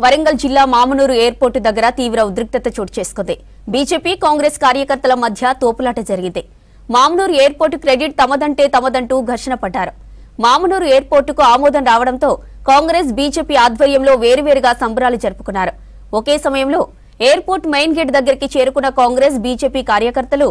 వరంగల్ జిల్లా మామునూరు ఎయిర్పోర్టు దగ్గర తీవ్ర ఉద్రిక్తత చోటు చేసుకుంది. బీజేపీ కాంగ్రెస్ కార్యకర్తల మధ్య తోపులాట జరిగింది. మామునూరు ఎయిర్పోర్టు క్రెడిట్ తమదంటే తమదంటూ ఘర్షణ పడ్డారు. మామునూరు ఎయిర్పోర్టుకు ఆమోదం రావడంతో కాంగ్రెస్ బీజేపీ ఆధ్వర్యంలో వేరువేరుగా సంబరాలు జరుపుకున్నారు. ఒకే సమయంలో ఎయిర్పోర్ట్ మెయిన్ గేట్ దగ్గరికి చేరుకున్న కాంగ్రెస్ బీజేపీ కార్యకర్తలు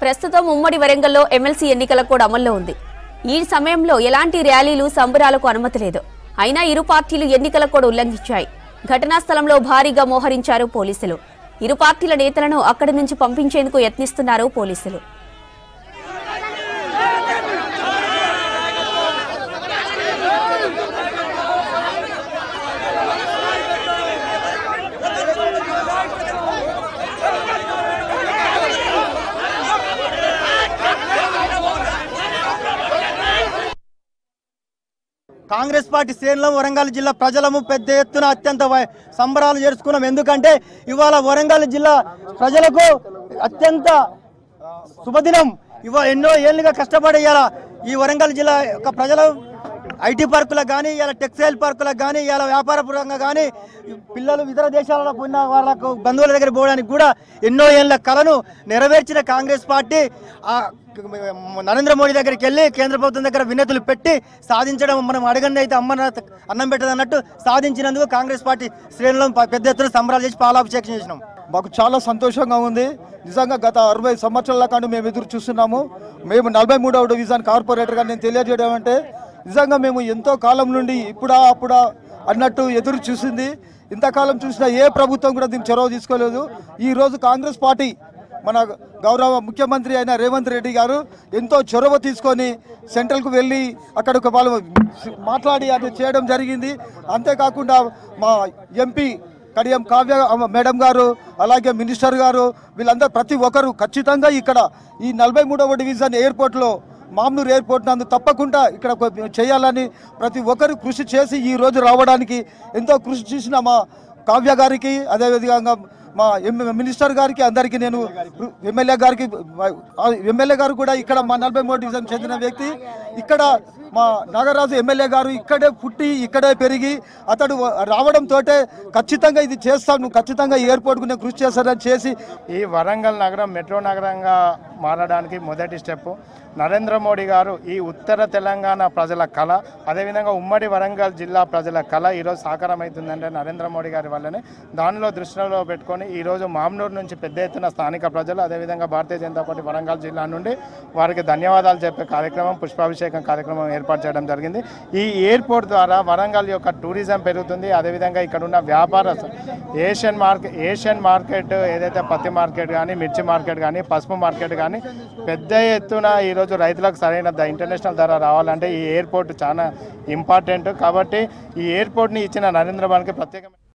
ప్రస్తుతం ఉమ్మడి వరంగల్లో ఎమ్మెల్సీ ఎన్నికల కోడ్ అమల్లో ఉంది. ఈ సమయంలో ఎలాంటి ర్యాలీలు సంబరాలకు అనుమతి లేదు. అయినా ఇరు పార్టీలు ఎన్నికల కోడ్ ఉల్లంఘించాయి. ఘటనా స్థలంలో భారీగా మోహరించారు పోలీసులు. ఇరు పార్టీల నేతలను అక్కడి నుంచి పంపించేందుకు యత్నిస్తున్నారు పోలీసులు. కాంగ్రెస్ పార్టీ శ్రేణులు వరంగల్ జిల్లా ప్రజలము పెద్ద ఎత్తున అత్యంత సంబరాలు చేసుకున్నాం. ఎందుకంటే ఇవాళ వరంగల్ జిల్లా ప్రజలకు అత్యంత శుభదినం. ఎన్నో ఏళ్ళుగా కష్టపడి ఈ వరంగల్ జిల్లా యొక్క ప్రజలు ఐటీ పార్కులకు కానీ ఇలా టెక్స్టైల్ పార్కులకు కానీ ఇలా వ్యాపారపరంగా కానీ పిల్లలు ఇతర దేశాలలో పోయిన వాళ్ళకు బంధువుల దగ్గర పోవడానికి కూడా ఎన్నో ఏళ్ళ కలను నెరవేర్చిన కాంగ్రెస్ పార్టీ నరేంద్ర మోడీ దగ్గరికి వెళ్ళి కేంద్ర ప్రభుత్వం దగ్గర వినతులు పెట్టి సాధించడం, మనం అడగండి అయితే అన్నం పెట్టదు అన్నట్టు సాధించినందుకు కాంగ్రెస్ పార్టీ శ్రేణులను పెద్ద ఎత్తున సంబరాలు చేసి పాలాభిషేకం చేసినాం. మాకు చాలా సంతోషంగా ఉంది. నిజంగా గత 60 సంవత్సరాల కంటే మేము ఎదురు చూస్తున్నాము. మేము 43వ డివిజన్ కార్పొరేటర్గా నేను తెలియజేయడం అంటే నిజంగా మేము ఎంతో కాలం నుండి అప్పుడా అన్నట్టు ఎదురు చూసింది. ఇంతకాలం చూసినా ఏ ప్రభుత్వం కూడా దీన్ని చొరవ తీసుకోలేదు. ఈరోజు కాంగ్రెస్ పార్టీ మన గౌరవ ముఖ్యమంత్రి అయిన రేవంత్ రెడ్డి గారు ఎంతో చొరవ తీసుకొని సెంట్రల్కు వెళ్ళి అక్కడ వాళ్ళు మాట్లాడి అది చేయడం జరిగింది. అంతేకాకుండా మా ఎంపీ కడియం కావ్య మేడం గారు, అలాగే మినిస్టర్ గారు, వీళ్ళందరూ ప్రతి ఒక్కరు ఖచ్చితంగా ఇక్కడ ఈ 43వ డివిజన్ ఎయిర్పోర్ట్లో మామునూరు ఎయిర్పోర్ట్ నందు తప్పకుండా ఇక్కడ చేయాలని ప్రతి ఒక్కరు కృషి చేసి ఈ రోజు రావడానికి ఎంతో కృషి చేసిన మా కావ్య గారికి, అదేవిధంగా మా మినిస్టర్ గారికి, అందరికీ నేను ఎమ్మెల్యే గారు కూడా ఇక్కడ మా 43వ డివిజన్ చెందిన వ్యక్తి. ఇక్కడ మా నాగరాజు ఎమ్మెల్యే గారు ఇక్కడే పుట్టి ఇక్కడే పెరిగి అతడు రావడంతో ఖచ్చితంగా ఇది చేస్తాను, ఖచ్చితంగా ఎయిర్పోర్ట్కు నేను కృషి చేస్తానని చేసి ఈ వరంగల్ నగరం మెట్రో నగరంగా మారడానికి మొదటి స్టెప్ నరేంద్ర మోడీ గారు ఈ ఉత్తర తెలంగాణ ప్రజల కళ, అదేవిధంగా ఉమ్మడి వరంగల్ జిల్లా ప్రజల కళ ఈరోజు సాకారం అవుతుందంటే నరేంద్ర మోడీ గారి వల్లనే. దానిలో దృష్టిలో పెట్టుకొని ఈరోజు మామునూరు నుంచి పెద్ద ఎత్తున స్థానిక ప్రజలు, అదేవిధంగా భారతీయ జనతా పార్టీ వరంగల్ జిల్లా నుండి వారికి ధన్యవాదాలు చెప్పే కార్యక్రమం, పుష్పాభిషేకం కార్యక్రమం ఏర్పాటు చేయడం జరిగింది. ఈ ఎయిర్పోర్ట్ ద్వారా వరంగల్ యొక్క టూరిజం పెరుగుతుంది. అదేవిధంగా ఇక్కడ ఉన్న వ్యాపార ఏషియన్ మార్కెట్ ఏదైతే పత్తి మార్కెట్ కానీ, మిర్చి మార్కెట్ కానీ, పసుపు మార్కెట్ కానీ పెద్ద ఎత్తున ఈరోజు రైతులకు సరైన ఇంటర్నేషనల్ ధర రావాలంటే ఈ ఎయిర్పోర్ట్ చాలా ఇంపార్టెంట్. కాబట్టి ఈ ఎయిర్పోర్ట్ని ఇచ్చిన నరేంద్ర మోడీకి ప్రత్యేకమైన